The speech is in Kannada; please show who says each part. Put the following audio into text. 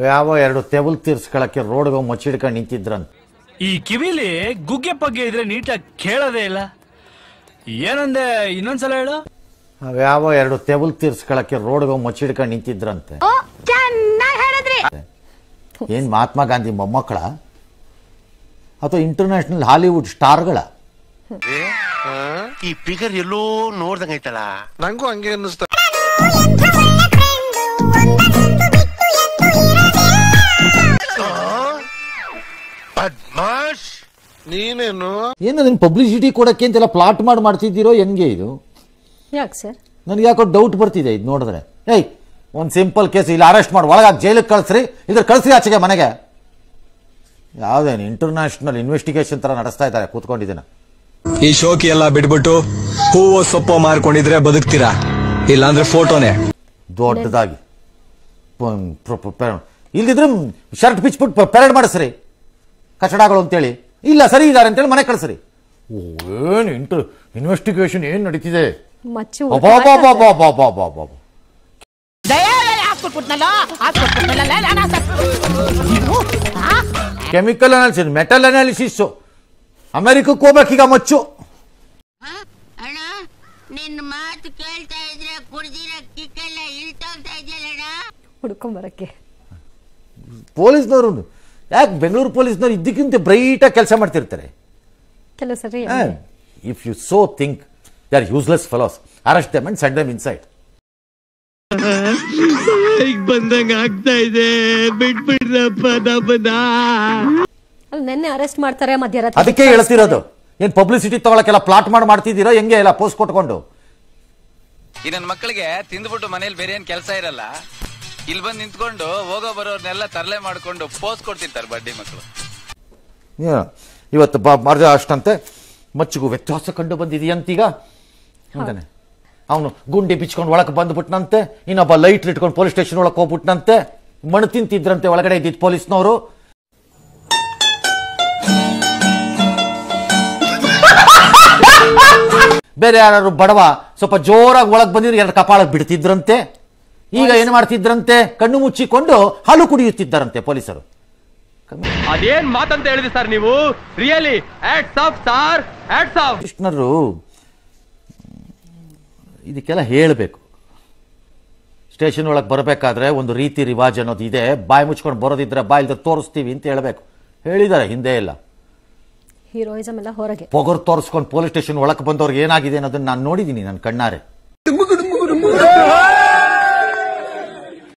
Speaker 1: ಯಾವ ಎರಡು ತೆಬಲ್ ತೀರ್ಸ್ಕೊಳಕ್ಕೆ ರೋಡ್ಗೆ ಮುಚ್ಚಿಡ್ಕೊಂಡು ನಿಂತಿದ್ರಂತ.
Speaker 2: ಈ ಕಿವಿಲಿ ಗುಗ್ಗೆ ಪಗ್ಗೆ ಇದ್ರೆ ನೀಟಾಗಿ ಕೇಳೋದೇ ಇಲ್ಲ. ಏನಂದೆ ಇನ್ನೊಂದ್ಸಲ ಹೇಳು.
Speaker 1: ಯಾವ ಎರಡು ತೆಬಲ್ ತೀರ್ಸ್ಕೊಳಕ್ಕೆ ರೋಡ್ಗೆ ಮುಚ್ಚಿಡ್ಕೊಂಡು ನಿಂತಿದ್ರಂತೆ. ಏನ್ ಮಹಾತ್ಮ ಗಾಂಧಿ ಮೊಮ್ಮಕ್ಕಳ ಅಥವಾ ಇಂಟರ್ನ್ಯಾಷನಲ್ ಹಾಲಿವುಡ್ ಸ್ಟಾರ್ಗಳ?
Speaker 3: ಈ ಫಿಗರ್ ಎಲ್ಲೋ ನೋಡ್ದಂಗೈತಲ್ಲ, ನಂಗೂ ಹಂಗೆ ಅನ್ನಿಸ್ತ. ಬದ್ಮಾಶ್ ನೀನೇನು
Speaker 1: ಏನು ಅದನ್ನ ಪಬ್ಲಿಸಿಟಿ ಕೊಡಕ್ಕೆ ಅಂತೆಲ್ಲ ಪ್ಲಾಟ್ ಮಾಡ್ತಿದ್ದೀರೋ ಹೆಂಗೆ ಇದು?
Speaker 4: ಯಾಕೆ ಸರ್?
Speaker 1: ನನಗೆ ಯಾಕೋ ಡೌಟ್ ಬರ್ತಿದೆ ಇದು ನೋಡಿದ್ರೆ. ಏಯ್, ಒಂದು ಸಿಂಪಲ್ ಕೇಸ್ ಇಲ್ಲಿ ಅರೆಸ್ಟ್ ಮಾಡಿ ಒಳಗಾಗಿ ಜೈಲಿಗೆ ಕಳಿಸ್ರಿ, ಇದ್ರ ಕಳಿಸ್ರಿ ಆಚೆಗೆ ಮನೆಗೆ. ಯಾವ್ದೇನು ಇಂಟರ್ನ್ಯಾಷನಲ್ ಇನ್ವೆಸ್ಟಿಗೇಷನ್ ತರ ನಡೆಸ್ತಾ ಇದ್ದಾರೆ ಕೂತ್ಕೊಂಡಿದ್ದೇನೆ.
Speaker 5: ಈ ಶೋಕಿ ಎಲ್ಲ ಬಿಟ್ಬಿಟ್ಟು ಹೂವು ಸೊಪ್ಪು ಮಾರ್ಕೊಂಡಿದ್ರೆ ಬದುಕ್ತೀರಾ, ಇಲ್ಲಾಂದ್ರೆ ಫೋಟೋನೇ
Speaker 1: ದೊಡ್ಡದಾಗಿ ಇಲ್ದಿದ್ರೆ ಶರ್ಟ್ ಬಿಚ್ಬಿಟ್ಟು ಪೆರೇಡ್ ಮಾಡಿಸ್ರಿ ಕಚಡಗಳು ಅಂತೇಳಿ. ಇಲ್ಲ ಸರಿ ಇದ್ದಾರೆ ಅಂತೇಳಿ ಮನೆ ಕಳಿಸ್ರಿ. ಏನು ಇನ್ವೆಸ್ಟಿಗೇಷನ್ ಏನ್ ನಡೀತಿದೆ? ಕೆಮಿಕಲ್ ಅನಾಲಿಸಿಸ್, ಮೆಟಲ್ ಅನಾಲಿಸಿಸ್, ಅಮೆರಿಕಕ್ಕೆ ಹೋಗ್ಬೇಕೀಗ ಮಚ್ಚು.
Speaker 6: ಅಣ್ಣ ನಿನ್ನ ಮಾತು ಕೇಳ್ತಾ ಇದ್ರೆ ಕುಡ್ದಿರೋ ಕಿಕ್ಕೆಲ್ಲ ಇಳ್ತೋಗ್ತಾ ಇದೆಯಲ್ಲ
Speaker 4: ಹುಡ್ಕೊಂಬರಕ್ಕೆ.
Speaker 1: ಪೊಲೀಸ್ನವರು ಯಾಕೆ ಬೆಂಗಳೂರು ಪೊಲೀಸ್ನವ್ರು ಇದ್ದಕ್ಕಿಂತ ಬ್ರೈಟಾಗಿ ಕೆಲಸ ಮಾಡ್ತಿರ್ತಾರೆ.
Speaker 4: ಕೆಲವು ಸರಿ
Speaker 1: if you so think they are useless fellows, arrest them and send them inside.
Speaker 7: ಬಂದಂಗ ಆಗ್ತಾ ಇದೆ, ಬಿಟ್ಬಿಡ್ರಪ್ಪ ನಮ್ಮನ್ನ.
Speaker 4: ನೆನ್ನೆ ಅರೆಸ್ಟ್ ಮಾಡ್ತಾರೆ ಮಧ್ಯರಾತ್ರಿ.
Speaker 1: ಅದಕ್ಕೆ ಹೇಳ್ತಿರೋದು, ಏನ್ ಪಬ್ಲಿಸಿಟಿ ತಗೊಳಕ್ಕೆಲ್ಲ ಪ್ಲಾಟ್ ಮಾಡ್ತಿದ್ದೀರೋ ಹೆಂಗೆ ಎಲ್ಲ ಪೋಸ್ಟ್ ಕೊಟ್ಕೊಂಡು.
Speaker 8: ಈ ನನ್ನ ಮಕ್ಕಳಿಗೆ ತಿಂದ್ಬಿಟ್ಟು ಮನೇಲಿ ಬೇರೆ ಏನ್ ಕೆಲಸ ಇರಲ್ಲ, ಇಲ್ಲಿ ಬಂದು ನಿಂತ್ಕೊಂಡು ಹೋಗೋ ಬರೋರ್ನೆಲ್ಲ ತರಲೆ ಮಾಡ್ಕೊಂಡು ಪೋಸ್ಟ್ ಕೊಡ್ತಿರ್ತಾರೆ ಬಡ್ಡಿ ಮಕ್ಕಳು.
Speaker 1: ಇವತ್ತು ಮಾರ್ಜ ಅಷ್ಟಂತೆ ಮಚ್ಚಿಗೂ ವ್ಯತ್ಯಾಸ ಕಂಡು ಬಂದಿದೆಯಂತೀಗ ಅಂತಾನೆ. ಅವನು ಗುಂಡಿ ಬಿಚ್ಕೊಂಡು ಒಳಗೆ ಬಂದ್ಬಿಟ್ನಂತೆ, ಇನ್ನೊಬ್ಬ ಲೈಟ್ ಇಟ್ಕೊಂಡು ಪೊಲೀಸ್ ಸ್ಟೇಷನ್ ಒಳಗೆ ಹೋಗ್ಬಿಟ್ನಂತೆ. ಮಣ್ಣು ತಿಂತಿದ್ರಂತೆ ಒಳಗಡೆ ಇದ್ದಿದ್ದು ಪೊಲೀಸ್ನವರು. ಬೇರೆ ಯಾರು ಬಡವ ಸ್ವಲ್ಪ ಜೋರಾಗಿ ಒಳಗೆ ಬಂದಿದ್ರು ಎರಡು ಕಪಾಳಕ್ಕೆ ಬಿಡ್ತಿದ್ರಂತೆ. ಈಗ ಏನು ಮಾಡ್ತಿದ್ರಂತೆ, ಕಣ್ಣು ಮುಚ್ಚಿಕೊಂಡು ಹಾಲು ಕುಡಿಯುತ್ತಿದ್ದಾರಂತೆ ಪೊಲೀಸರು.
Speaker 7: ಅದೇನ್ ಮಾತಂತ ಹೇಳಿದ್ರಿ ಸರ್ ನೀವು? Really hats off sir, hats off.
Speaker 1: ಕೃಷ್ಣರು ಇದಕ್ಕೆಲ್ಲ ಹೇಳಬೇಕು. ಸ್ಟೇಷನ್ ಒಳಗೆ ಬರಬೇಕಾದ್ರೆ ಒಂದು ರೀತಿ ರಿವಾಜ್ ಅನ್ನೋದು ಇದೆ, ಬಾಯಿ ಮುಚ್ಕೊಂಡು ಬರೋದಿದ್ರೆ ಬಾಯಿಲ್ದ ತೋರಿಸ್ತೀವಿ ಅಂತ ಹೇಳಬೇಕು. ಹೇಳಿದ್ದಾರೆ ಹಿಂದೆ ಎಲ್ಲ.
Speaker 4: ಹೀರೋಯಿಸಮ್ ಎಲ್ಲ ಹೊರಗೆ
Speaker 1: ಪೊಗರು ತೋರಿಸ್ಕೊಂಡು ಪೊಲೀಸ್ ಸ್ಟೇಷನ್ ಒಳಗೆ ಬಂದವ್ರಿಗೆ ಏನಾಗಿದೆ ಅನ್ನೋದನ್ನ ನಾನು ನೋಡಿದ್ದೀನಿ ನನ್ನ ಕಣ್ಣಾರೆ.